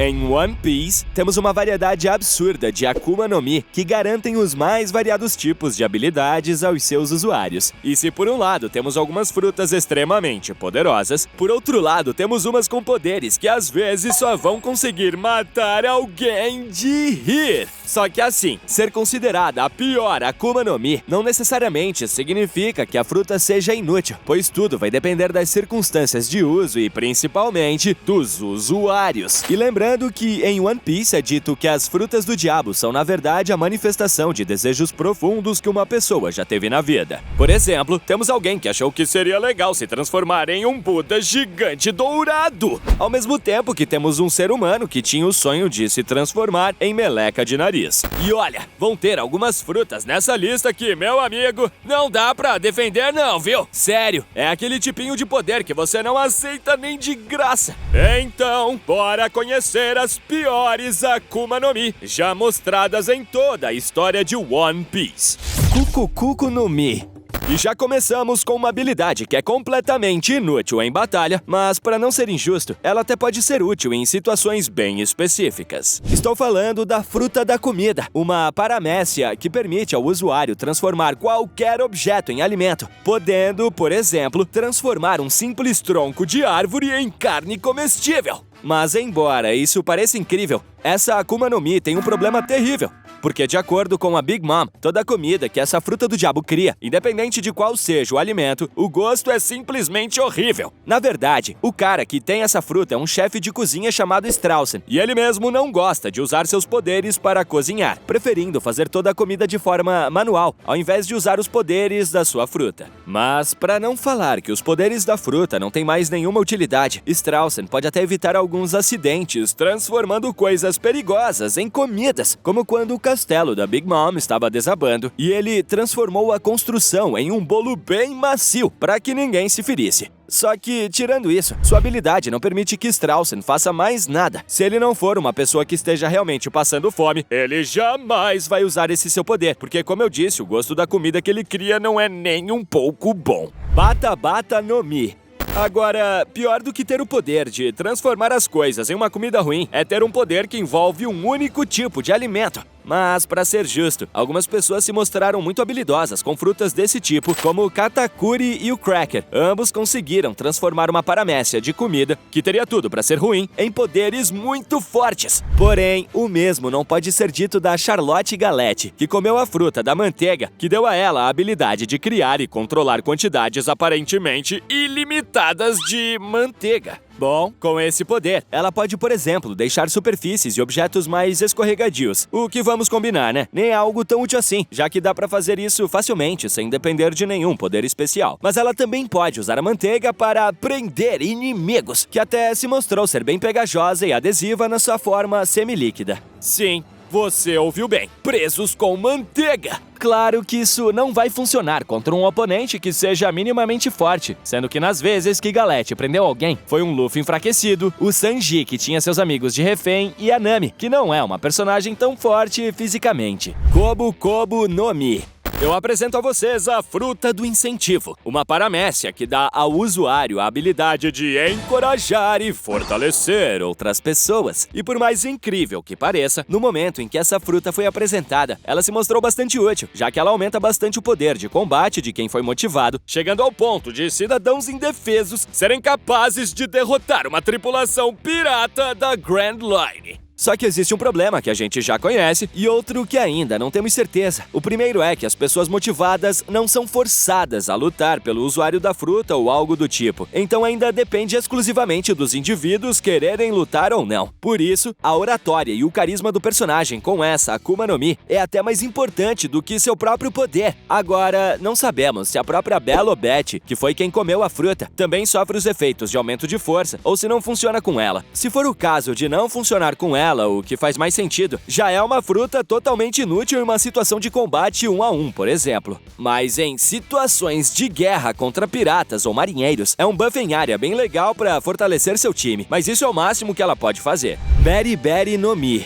Em One Piece, temos uma variedade absurda de Akuma no Mi que garantem os mais variados tipos de habilidades aos seus usuários. E se por um lado temos algumas frutas extremamente poderosas, por outro lado temos umas com poderes que às vezes só vão conseguir matar alguém de rir. Só que assim, ser considerada a pior Akuma no Mi não necessariamente significa que a fruta seja inútil, pois tudo vai depender das circunstâncias de uso e principalmente dos usuários. E lembrando que em One Piece é dito que as frutas do diabo são na verdade a manifestação de desejos profundos que uma pessoa já teve na vida. Por exemplo, temos alguém que achou que seria legal se transformar em um Buda gigante dourado, ao mesmo tempo que temos um ser humano que tinha o sonho de se transformar em meleca de nariz. E olha, vão ter algumas frutas nessa lista que, meu amigo, não dá pra defender não, viu? Sério, é aquele tipinho de poder que você não aceita nem de graça. Então, bora conhecer as piores Akuma no Mi já mostradas em toda a história de One Piece. Kukukuku no Mi. E já começamos com uma habilidade que é completamente inútil em batalha, mas para não ser injusto, ela até pode ser útil em situações bem específicas. Estou falando da fruta da comida, uma paramécia que permite ao usuário transformar qualquer objeto em alimento, podendo, por exemplo, transformar um simples tronco de árvore em carne comestível. Mas embora isso pareça incrível, essa Akuma no Mi tem um problema terrível. Porque, de acordo com a Big Mom, toda a comida que essa fruta do diabo cria, independente de qual seja o alimento, o gosto é simplesmente horrível. Na verdade, o cara que tem essa fruta é um chefe de cozinha chamado Straussen, e ele mesmo não gosta de usar seus poderes para cozinhar, preferindo fazer toda a comida de forma manual, ao invés de usar os poderes da sua fruta. Mas, para não falar que os poderes da fruta não têm mais nenhuma utilidade, Straussen pode até evitar alguns acidentes, transformando coisas perigosas em comidas, como quando o castelo da Big Mom estava desabando e ele transformou a construção em um bolo bem macio para que ninguém se ferisse. Só que, tirando isso, sua habilidade não permite que Straussen faça mais nada. Se ele não for uma pessoa que esteja realmente passando fome, ele jamais vai usar esse seu poder, porque, como eu disse, o gosto da comida que ele cria não é nem um pouco bom. Bata Bata no Mi. Agora, pior do que ter o poder de transformar as coisas em uma comida ruim é ter um poder que envolve um único tipo de alimento. Mas, para ser justo, algumas pessoas se mostraram muito habilidosas com frutas desse tipo, como o Katakuri e o Cracker. Ambos conseguiram transformar uma paramécia de comida, que teria tudo para ser ruim, em poderes muito fortes. Porém, o mesmo não pode ser dito da Charlotte Galette, que comeu a fruta da manteiga, que deu a ela a habilidade de criar e controlar quantidades aparentemente ilimitadas de manteiga. Bom, com esse poder, ela pode, por exemplo, deixar superfícies e objetos mais escorregadios. O que vamos combinar, né? Nem é algo tão útil assim, já que dá pra fazer isso facilmente, sem depender de nenhum poder especial. Mas ela também pode usar a manteiga para prender inimigos, que até se mostrou ser bem pegajosa e adesiva na sua forma semilíquida. Sim, você ouviu bem. Presos com manteiga. Claro que isso não vai funcionar contra um oponente que seja minimamente forte, sendo que nas vezes que Galette prendeu alguém, foi um Luffy enfraquecido, o Sanji, que tinha seus amigos de refém, e a Nami, que não é uma personagem tão forte fisicamente. Kobu Kobu no Mi. Eu apresento a vocês a fruta do incentivo, uma paramécia que dá ao usuário a habilidade de encorajar e fortalecer outras pessoas. E por mais incrível que pareça, no momento em que essa fruta foi apresentada, ela se mostrou bastante útil, já que ela aumenta bastante o poder de combate de quem foi motivado, chegando ao ponto de cidadãos indefesos serem capazes de derrotar uma tripulação pirata da Grand Line. Só que existe um problema que a gente já conhece e outro que ainda não temos certeza. O primeiro é que as pessoas motivadas não são forçadas a lutar pelo usuário da fruta ou algo do tipo. Então ainda depende exclusivamente dos indivíduos quererem lutar ou não. Por isso, a oratória e o carisma do personagem com essa Akuma no Mi é até mais importante do que seu próprio poder. Agora, não sabemos se a própria Bella ou Betty, que foi quem comeu a fruta, também sofre os efeitos de aumento de força ou se não funciona com ela. Se for o caso de não funcionar com ela, o que faz mais sentido, já é uma fruta totalmente inútil em uma situação de combate 1 a 1, por exemplo. Mas em situações de guerra contra piratas ou marinheiros, é um buff em área bem legal para fortalecer seu time, mas isso é o máximo que ela pode fazer. Beri Beri no Mi.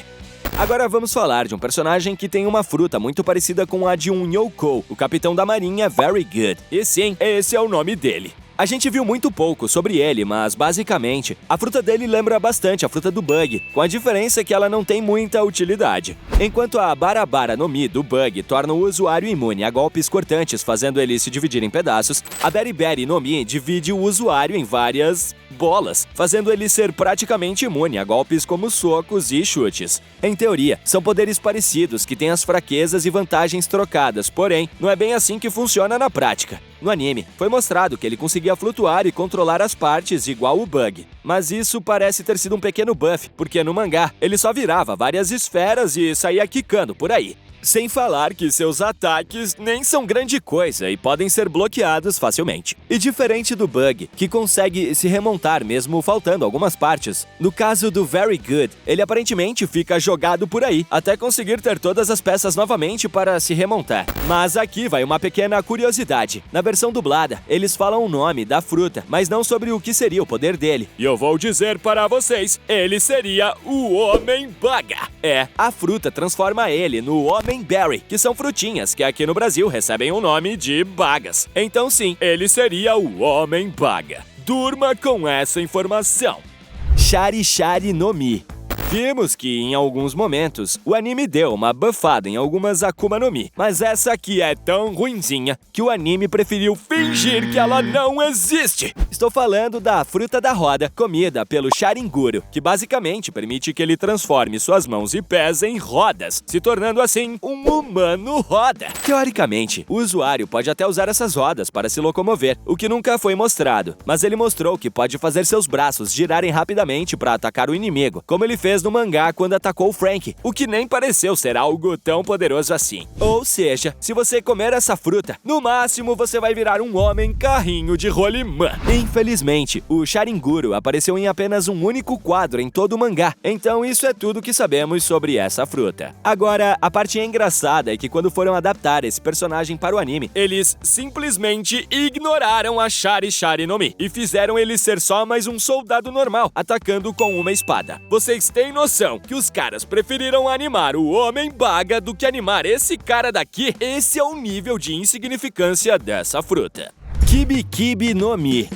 Agora vamos falar de um personagem que tem uma fruta muito parecida com a de um Yonkou, o capitão da marinha Very Good. E sim, esse é o nome dele. A gente viu muito pouco sobre ele, mas basicamente, a fruta dele lembra bastante a fruta do Bug, com a diferença que ela não tem muita utilidade. Enquanto a Barabara no Mi do Bug torna o usuário imune a golpes cortantes, fazendo ele se dividir em pedaços, a Beriberi no Mi divide o usuário em várias bolas, fazendo ele ser praticamente imune a golpes como socos e chutes. Em teoria, são poderes parecidos que têm as fraquezas e vantagens trocadas, porém, não é bem assim que funciona na prática. No anime, foi mostrado que ele conseguia flutuar e controlar as partes igual o Bug. Mas isso parece ter sido um pequeno buff, porque no mangá, ele só virava várias esferas e saía quicando por aí. Sem falar que seus ataques nem são grande coisa e podem ser bloqueados facilmente. E diferente do Bug, que consegue se remontar mesmo faltando algumas partes, no caso do Very Good, ele aparentemente fica jogado por aí, até conseguir ter todas as peças novamente para se remontar. Mas aqui vai uma pequena curiosidade. Na versão dublada, eles falam o nome da fruta, mas não sobre o que seria o poder dele. E eu vou dizer para vocês, ele seria o Homem-Baga. A fruta transforma ele no Homem-Berry, que são frutinhas que aqui no Brasil recebem o nome de bagas. Então sim, ele seria o Homem-Baga. Durma com essa informação. Shari Shari no Mi. Vimos que, em alguns momentos, o anime deu uma buffada em algumas Akuma no Mi, mas essa aqui é tão ruinzinha que o anime preferiu fingir que ela não existe. Estou falando da fruta da roda, comida pelo Sharinguru, que basicamente permite que ele transforme suas mãos e pés em rodas, se tornando assim um humano roda. Teoricamente, o usuário pode até usar essas rodas para se locomover, o que nunca foi mostrado, mas ele mostrou que pode fazer seus braços girarem rapidamente para atacar o inimigo, como ele fez no mangá quando atacou o Frank, o que nem pareceu ser algo tão poderoso assim. Ou seja, se você comer essa fruta, no máximo você vai virar um homem carrinho de rolimã. Infelizmente, o Sharinguru apareceu em apenas um único quadro em todo o mangá, então isso é tudo que sabemos sobre essa fruta. Agora, a parte engraçada é que quando foram adaptar esse personagem para o anime, eles simplesmente ignoraram a Shari Shari no Mi e fizeram ele ser só mais um soldado normal, atacando com uma espada. Vocês têm noção que os caras preferiram animar o Homem-Baga do que animar esse cara daqui? Esse é o nível de insignificância dessa fruta. Kibi Kibi no Mi.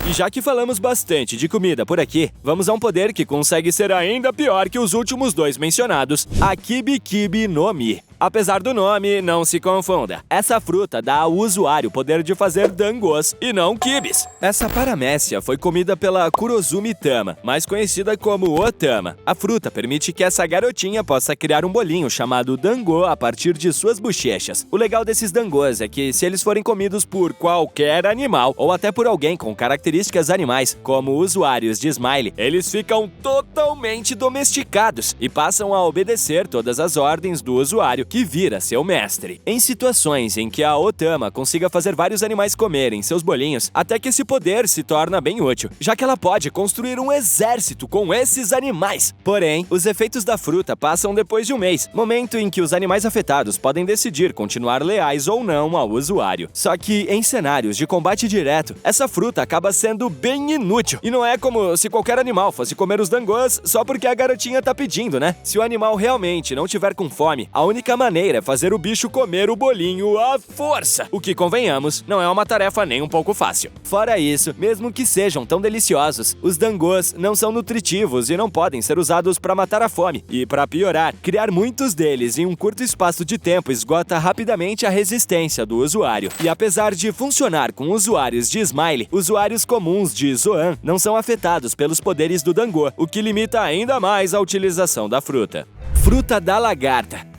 E já que falamos bastante de comida por aqui, vamos a um poder que consegue ser ainda pior que os últimos dois mencionados, a Kibi Kibi no Mi. Apesar do nome, não se confunda. Essa fruta dá ao usuário o poder de fazer dangos e não kibis. Essa paramécia foi comida pela Kurozumi Tama, mais conhecida como Otama. A fruta permite que essa garotinha possa criar um bolinho chamado dango a partir de suas bochechas. O legal desses dangos é que, se eles forem comidos por qualquer animal, ou até por alguém com características animais, como usuários de Smile, eles ficam totalmente domesticados e passam a obedecer todas as ordens do usuário, que vira seu mestre. Em situações em que a Otama consiga fazer vários animais comerem seus bolinhos, até que esse poder se torna bem útil, já que ela pode construir um exército com esses animais. Porém, os efeitos da fruta passam depois de um mês, momento em que os animais afetados podem decidir continuar leais ou não ao usuário. Só que, em cenários de combate direto, essa fruta acaba sendo bem inútil. E não é como se qualquer animal fosse comer os dangos só porque a garotinha tá pedindo, né? Se o animal realmente não tiver com fome, a única maneira é fazer o bicho comer o bolinho à força, o que, convenhamos, não é uma tarefa nem um pouco fácil. Fora isso, mesmo que sejam tão deliciosos, os dangos não são nutritivos e não podem ser usados para matar a fome. E, para piorar, criar muitos deles em um curto espaço de tempo esgota rapidamente a resistência do usuário. E apesar de funcionar com usuários de Smile, usuários comuns de Zoan não são afetados pelos poderes do dango, o que limita ainda mais a utilização da fruta. Fruta da lagarta.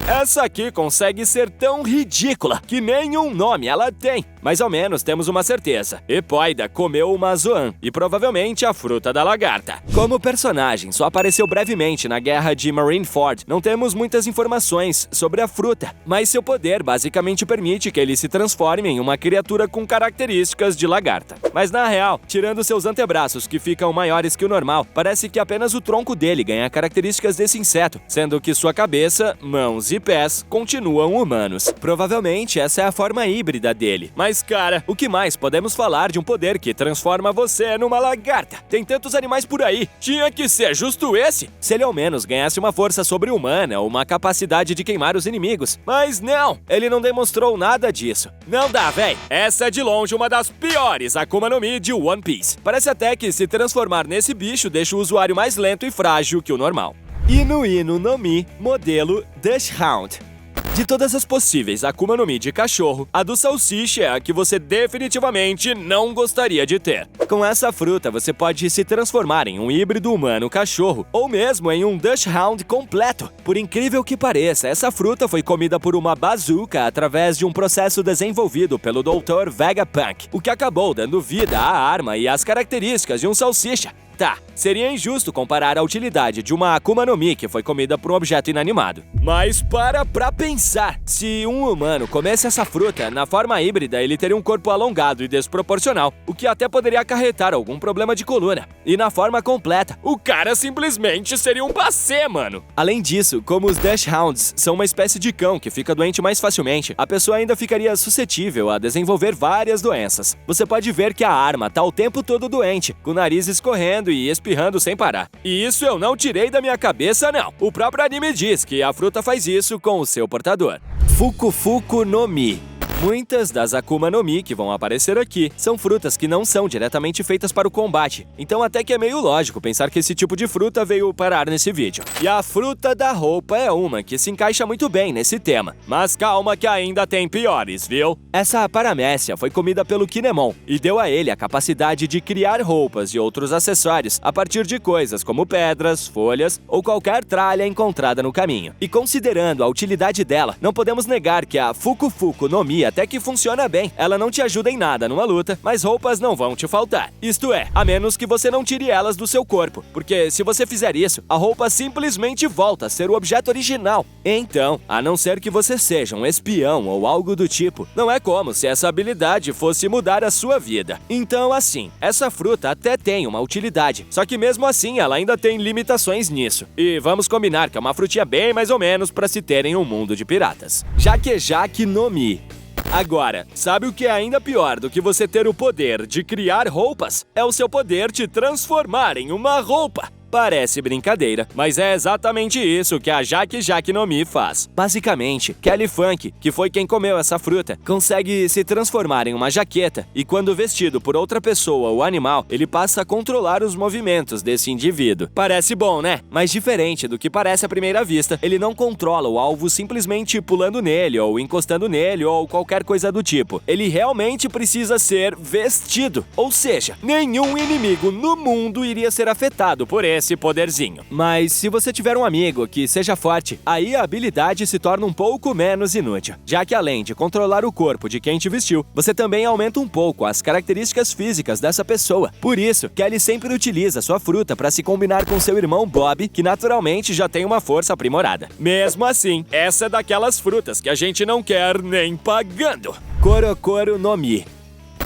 Essa aqui consegue ser tão ridícula que nenhum nome ela tem. Mas ao menos temos uma certeza. Hippoida comeu uma Zoan, e provavelmente a fruta da lagarta. Como o personagem só apareceu brevemente na guerra de Marineford, não temos muitas informações sobre a fruta, mas seu poder basicamente permite que ele se transforme em uma criatura com características de lagarta. Mas na real, tirando seus antebraços que ficam maiores que o normal, parece que apenas o tronco dele ganha características desse inseto, sendo que sua cabeça, mãos e pés continuam humanos. Provavelmente essa é a forma híbrida dele, mas Mas, cara, o que mais podemos falar de um poder que transforma você numa lagarta? Tem tantos animais por aí. Tinha que ser justo esse? Se ele ao menos ganhasse uma força sobre-humana ou uma capacidade de queimar os inimigos. Mas não, ele não demonstrou nada disso. Não dá, véi. Essa é de longe uma das piores Akuma no Mi de One Piece. Parece até que se transformar nesse bicho deixa o usuário mais lento e frágil que o normal. Inu no Mi, modelo Dachshund. De todas as possíveis Akuma no Mi de cachorro, a do salsicha é a que você definitivamente não gostaria de ter. Com essa fruta, você pode se transformar em um híbrido humano-cachorro, ou mesmo em um Dachshund completo. Por incrível que pareça, essa fruta foi comida por uma bazuca através de um processo desenvolvido pelo Dr. Vegapunk, o que acabou dando vida à arma e às características de um salsicha. Tá, seria injusto comparar a utilidade de uma Akuma no Mi que foi comida por um objeto inanimado. Mas para pra pensar, se um humano comesse essa fruta, na forma híbrida ele teria um corpo alongado e desproporcional, o que até poderia acarretar algum problema de coluna. E na forma completa, o cara simplesmente seria um passé, mano! Além disso, como os Dachshunds são uma espécie de cão que fica doente mais facilmente, a pessoa ainda ficaria suscetível a desenvolver várias doenças. Você pode ver que a arma tá o tempo todo doente, com o nariz escorrendo e espirrando sem parar. E isso eu não tirei da minha cabeça, não. O próprio anime diz que a fruta faz isso com o seu portador. Fuku no Mi. Muitas das Akuma no Mi que vão aparecer aqui são frutas que não são diretamente feitas para o combate, então até que é meio lógico pensar que esse tipo de fruta veio parar nesse vídeo. E a fruta da roupa é uma que se encaixa muito bem nesse tema, mas calma que ainda tem piores, viu? Essa paramécia foi comida pelo Kinemon e deu a ele a capacidade de criar roupas e outros acessórios a partir de coisas como pedras, folhas ou qualquer tralha encontrada no caminho. E considerando a utilidade dela, não podemos negar que a Fuku no Mi até que funciona bem. Ela não te ajuda em nada numa luta, mas roupas não vão te faltar. Isto é, a menos que você não tire elas do seu corpo, porque se você fizer isso, a roupa simplesmente volta a ser o objeto original. Então, a não ser que você seja um espião ou algo do tipo, não é como se essa habilidade fosse mudar a sua vida. Então, assim, essa fruta até tem uma utilidade, só que mesmo assim ela ainda tem limitações nisso. E vamos combinar que é uma frutinha bem mais ou menos para se ter em um mundo de piratas. Jaque no Mi. Agora, sabe o que é ainda pior do que você ter o poder de criar roupas? É o seu poder te transformar em uma roupa. Parece brincadeira, mas é exatamente isso que a Jaque no Mi faz. Basicamente, Kelly Funk, que foi quem comeu essa fruta, consegue se transformar em uma jaqueta e quando vestido por outra pessoa ou animal, ele passa a controlar os movimentos desse indivíduo. Parece bom, né? Mas diferente do que parece à primeira vista, ele não controla o alvo simplesmente pulando nele ou encostando nele ou qualquer coisa do tipo. Ele realmente precisa ser vestido, ou seja, nenhum inimigo no mundo iria ser afetado por esse poderzinho. Mas se você tiver um amigo que seja forte, aí a habilidade se torna um pouco menos inútil, já que além de controlar o corpo de quem te vestiu, você também aumenta um pouco as características físicas dessa pessoa. Por isso, Kelly sempre utiliza sua fruta para se combinar com seu irmão Bob, que naturalmente já tem uma força aprimorada. Mesmo assim, essa é daquelas frutas que a gente não quer nem pagando. Korokoro no Mi.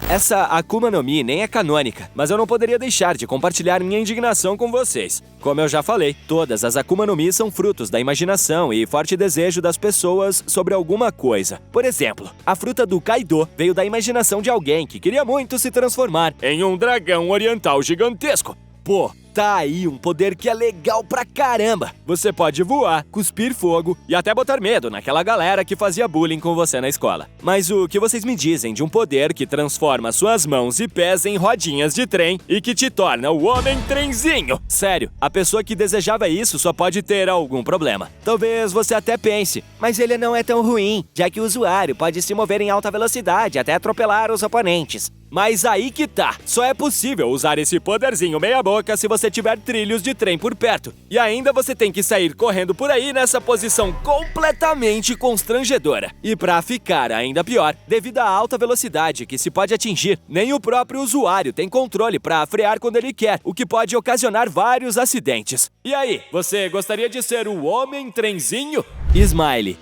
Essa Akuma no Mi nem é canônica, mas eu não poderia deixar de compartilhar minha indignação com vocês. Como eu já falei, todas as Akuma no Mi são frutos da imaginação e forte desejo das pessoas sobre alguma coisa. Por exemplo, a fruta do Kaido veio da imaginação de alguém que queria muito se transformar em um dragão oriental gigantesco. Pô, tá aí um poder que é legal pra caramba. Você pode voar, cuspir fogo e até botar medo naquela galera que fazia bullying com você na escola. Mas o que vocês me dizem de um poder que transforma suas mãos e pés em rodinhas de trem e que te torna o homem trenzinho? Sério, a pessoa que desejava isso só pode ter algum problema. Talvez você até pense, mas ele não é tão ruim, já que o usuário pode se mover em alta velocidade até atropelar os oponentes. Mas aí que tá, só é possível usar esse poderzinho meia boca se você tiver trilhos de trem por perto. E ainda você tem que sair correndo por aí nessa posição completamente constrangedora. E pra ficar ainda pior, devido à alta velocidade que se pode atingir, nem o próprio usuário tem controle pra frear quando ele quer, o que pode ocasionar vários acidentes. E aí, você gostaria de ser o homem trenzinho? Smiley.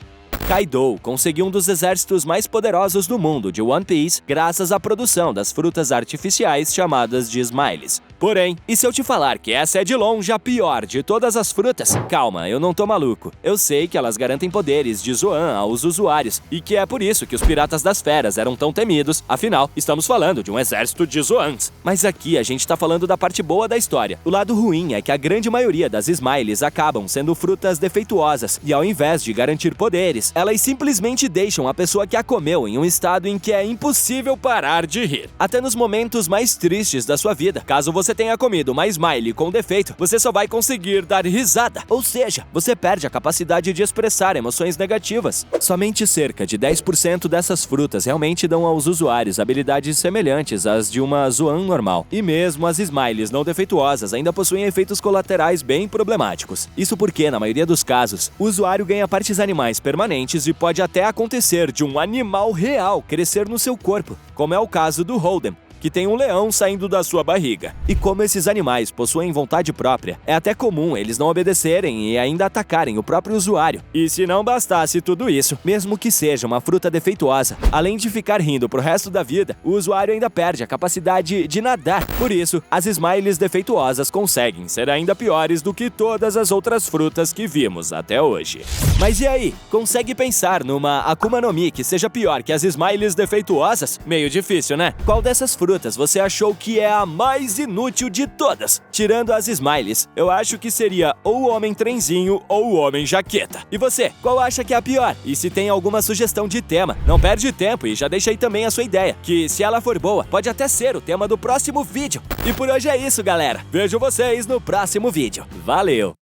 Kaido conseguiu um dos exércitos mais poderosos do mundo de One Piece graças à produção das frutas artificiais chamadas de Smileys. Porém, e se eu te falar que essa é de longe a pior de todas as frutas? Calma, eu não tô maluco. Eu sei que elas garantem poderes de Zoan aos usuários, e que é por isso que os Piratas das Feras eram tão temidos, afinal, estamos falando de um exército de Zoans. Mas aqui a gente tá falando da parte boa da história. O lado ruim é que a grande maioria das Smiles acabam sendo frutas defeituosas, e ao invés de garantir poderes, elas simplesmente deixam a pessoa que a comeu em um estado em que é impossível parar de rir. Até nos momentos mais tristes da sua vida, caso você tenha comido uma Smile com defeito, você só vai conseguir dar risada. Ou seja, você perde a capacidade de expressar emoções negativas. Somente cerca de 10% dessas frutas realmente dão aos usuários habilidades semelhantes às de uma Zoan normal. E mesmo as Smiles não defeituosas ainda possuem efeitos colaterais bem problemáticos. Isso porque, na maioria dos casos, o usuário ganha partes animais permanentes e pode até acontecer de um animal real crescer no seu corpo, como é o caso do Holden, que tem um leão saindo da sua barriga. E como esses animais possuem vontade própria, é até comum eles não obedecerem e ainda atacarem o próprio usuário. E se não bastasse tudo isso, mesmo que seja uma fruta defeituosa, além de ficar rindo pro resto da vida, o usuário ainda perde a capacidade de nadar. Por isso, as Smiles defeituosas conseguem ser ainda piores do que todas as outras frutas que vimos até hoje. Mas e aí? Consegue pensar numa Akuma no Mi que seja pior que as Smiles defeituosas? Meio difícil, né? Qual dessas frutas você achou que é a mais inútil de todas? Tirando as Smiles, eu acho que seria ou o Homem Trenzinho ou o Homem Jaqueta. E você, qual acha que é a pior? E se tem alguma sugestão de tema, não perde tempo e já deixa aí também a sua ideia, que se ela for boa, pode até ser o tema do próximo vídeo. E por hoje é isso, galera. Vejo vocês no próximo vídeo. Valeu!